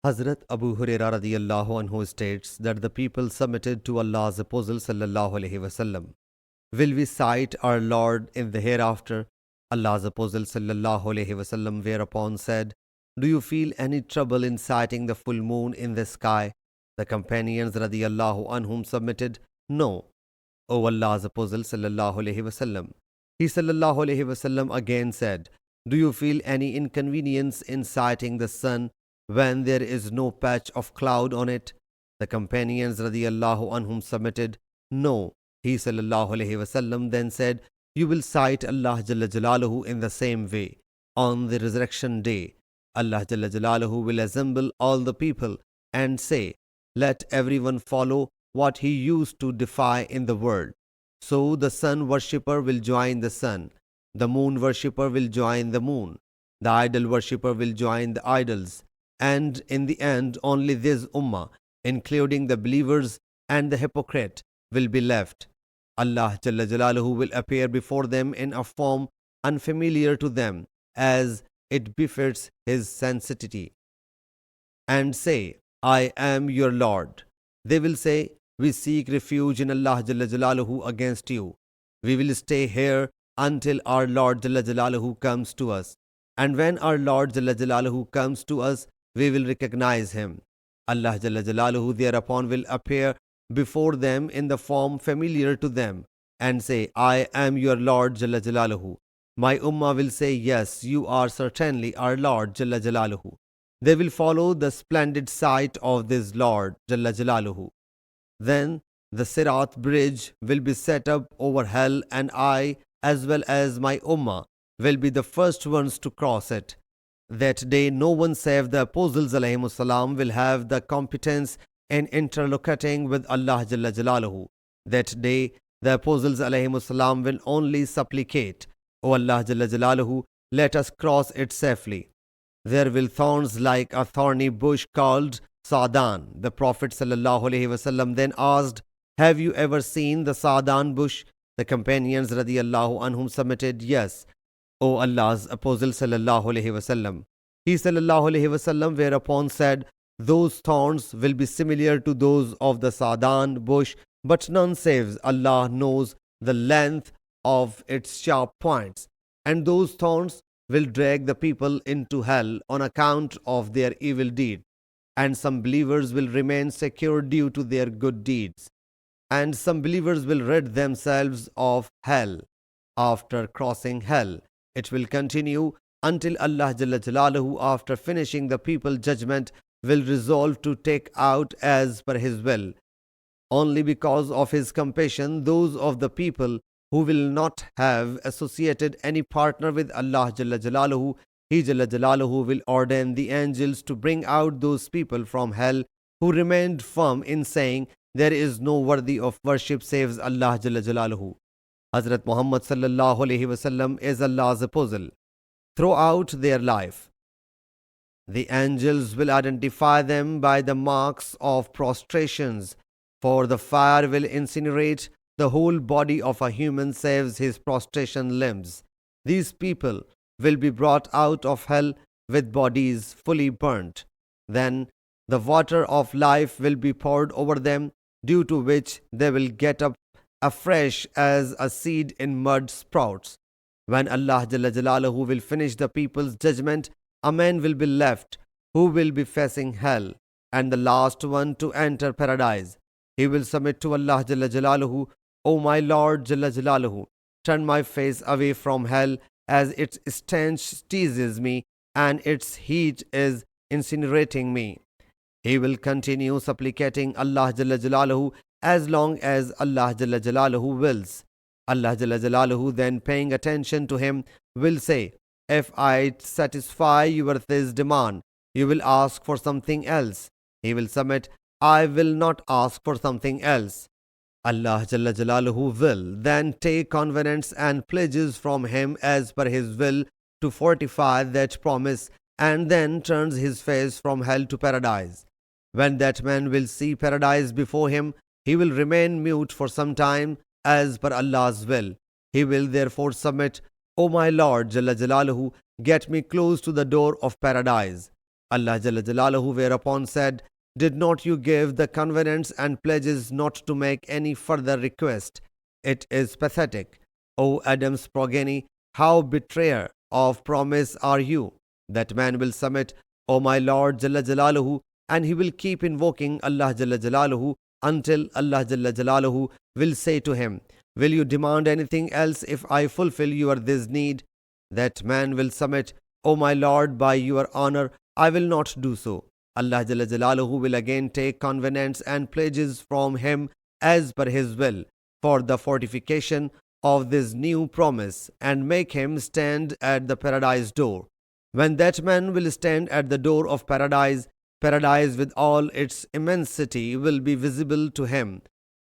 Hazrat Abu Huraira radiyallahu anhu states that the people submitted to Allah's Apostle sallallahu alaihi wasallam. Will we sight our Lord in the hereafter? Allah's Apostle sallallahu alaihi wasallam whereupon said, do you feel any trouble in sighting the full moon in the sky? The companions radiyallahu anhum submitted, no. O Allah's Apostle sallallahu alaihi wasallam. He sallallahu alaihi wasallam again said, do you feel any inconvenience in sighting the sun when there is no patch of cloud on it? The companions radiyallahu anhum submitted, no. He sallallahu alaihi wasallam then said, you will sight Allah Jalla Jalaluhu in the same way. On the resurrection day, Allah Jalla Jalaluhu will assemble all the people and say, let everyone follow what he used to defy in the world. So the sun worshipper will join the sun, the moon worshipper will join the moon, the idol worshipper will join the idols, and in the end only this ummah, including the believers and the hypocrite, will be left. Allah Jalla Jalaluhu will appear before them in a form unfamiliar to them as it befits his sanctity, and say, I am your Lord. They will say, we seek refuge in Allah Jalla Jalaluhu against you. We will stay here until our Lord Jalla Jalaluhu comes to us. And when our Lord Jalla Jalaluhu comes to us, we will recognize him. Allah Jalla Jalaluhu thereupon will appear before them in the form familiar to them and say, I am your Lord Jalla Jalaluhu. My ummah will say, yes, you are certainly our Lord Jalla Jalaluhu. They will follow the splendid sight of this Lord Jalla Jalaluhu. Then the Sirat bridge will be set up over hell, and I, as well as my ummah, will be the first ones to cross it. That day no one save the Apostles alayhimus salam will have the competence in interlocuting with Allah Jalla Jalaluhu. That day the Apostles alayhimus salam will only supplicate, O Allah Jalla Jalaluhu, let us cross it safely. There will thorns like a thorny bush called Sa'dan. The Prophet sallallahu alaihi wasallam then asked, have you ever seen the Sa'dan bush? The companions radiyallahu anhum submitted, yes, O Allah's Apostle sallallahu alaihi wasallam. He sallallahu alaihi wasallam whereupon said, those thorns will be similar to those of the Sa'dan bush, but none saves Allah knows the length of its sharp points, and those thorns will drag the people into hell on account of their evil deed, and some believers will remain secure due to their good deeds, and some believers will rid themselves of hell. After crossing hell, it will continue until Allah Jalla Jalaluhu, after finishing the people judgment, will resolve to take out as per his will. Only because of his compassion, those of the people who will not have associated any partner with Allah Jalla Jalaluhu, He Jalla Jalaluhu will ordain the angels to bring out those people from hell who remained firm in saying, there is no worthy of worship saves Allah Jalla Jalaluhu. Hazrat Muhammad sallallahu alaihi wasallam is Allah's apostle. Throughout their life, the angels will identify them by the marks of prostrations, for the fire will incinerate the whole body of a human saves his prostration limbs. These people will be brought out of hell with bodies fully burnt. Then the water of life will be poured over them, due to which they will get up afresh as a seed in mud sprouts. When Allah Jalla Jalaluhu will finish the people's judgment, a man will be left who will be facing hell, and the last one to enter paradise. He will submit to Allah Jalla Jalaluhu, O my Lord Jalla Jalaluhu, turn my face away from hell, as its stench teases me and its heat is incinerating me. He will continue supplicating Allah Jalla Jalaluhu as long as Allah Jalla Jalaluhu wills. Allah Jalla Jalaluhu, then paying attention to him, will say, if I satisfy your this demand, you will ask for something else. He will submit, I will not ask for something else. Allah Jalla Jalaluhu will then take covenants and pledges from him as per his will to fortify that promise, and then turns his face from hell to paradise. When that man will see paradise before him, he will remain mute for some time as per Allah's will. He will therefore submit, O my Lord Jalla Jalaluhu, get me close to the door of paradise. Allah Jalla Jalaluhu whereupon said, "Did not you give the covenants and pledges not to make any further request? It is pathetic. O Adam's progeny, how betrayer of promise are you? That man will submit, O my Lord Jalla Jalaluhu, and he will keep invoking Allah Jalla Jalaluhu until Allah Jalla Jalaluhu will say to him, will you demand anything else if I fulfill your this need? That man will submit, O my Lord, by your honor, I will not do so. Allah Jalla Jalaluhu will again take covenants and pledges from him as per his will for the fortification of this new promise and make him stand at the paradise door. When that man will stand at the door of paradise, paradise with all its immensity will be visible to him,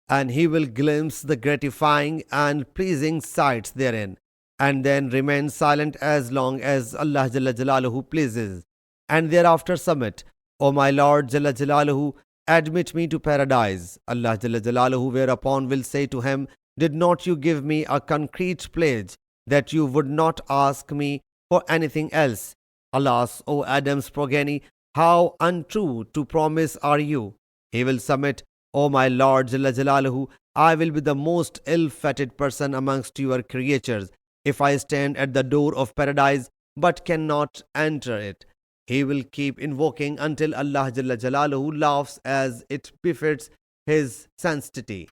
and he will glimpse the gratifying and pleasing sights therein, and then remain silent as long as Allah Jalla Jalaluhu pleases, and thereafter submit, O my Lord Jalla Jalaluhu, admit me to paradise. Allah Jalla Jalaluhu whereupon will say to him, did not you give me a concrete pledge that you would not ask me for anything else? Alas, O Adam's progeny, how untrue to promise are you? He will submit, O my Lord Jalla Jalaluhu, I will be the most ill-fated person amongst your creatures if I stand at the door of paradise but cannot enter it. He will keep invoking until Allah Jalla Jalaluhu laughs as it befits his sanctity.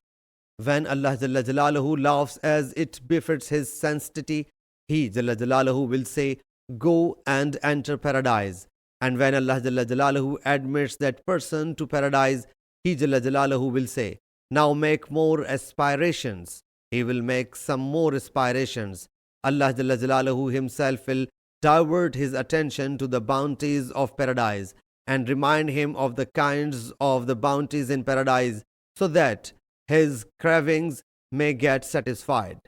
When Allah Jalla Jalaluhu laughs as it befits his sanctity, He Jalla Jalaluhu will say, go and enter paradise. And when Allah Jalla Jalaluhu admits that person to paradise, He Jalla Jalaluhu will say, now make more aspirations. He will make some more aspirations. Allah Jalla Jalaluhu himself will divert his attention to the bounties of paradise and remind him of the kinds of the bounties in paradise so that his cravings may get satisfied.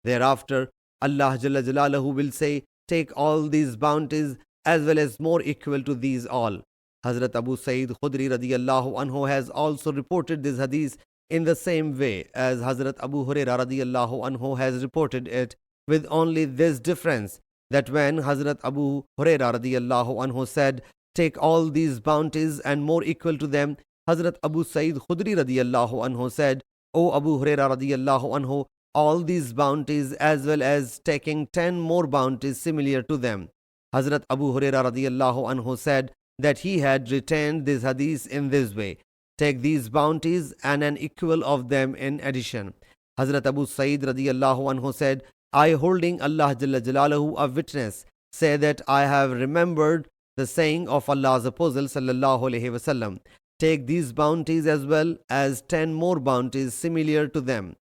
Thereafter, Allah Jalla Jalaluhu will say, take all these bounties as well as more equal to these all. Hazrat Abu Sa'id Khudri radiyallahu anhu has also reported this hadith in the same way as Hazrat Abu Hurairah radiyallahu anhu has reported it, with only this difference that when Hazrat Abu Hurairah radiyallahu anhu said, take all these bounties and more equal to them, Hazrat Abu Sa'id Khudri radiyallahu anhu said, O Abu Hurairah radiyallahu anhu, all these bounties as well as taking 10 more bounties similar to them. Hazrat Abu Hurairah radiyallahu anhu said that he had retained this hadith in this way, take these bounties and an equal of them in addition. Hazrat Abu Sa'id radiyallahu anhu said, I holding Allah Jalla Jalaluhu a witness, say that I have remembered the saying of Allah's Apostle sallallahu alaihi wasallam, take these bounties as well as 10 more bounties similar to them.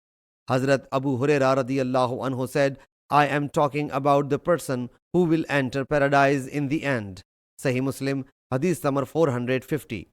Hazrat Abu Hurairah radiyallahu anhu said, I am talking about the person who will enter paradise in the end. Sahih Muslim Hadees number 450.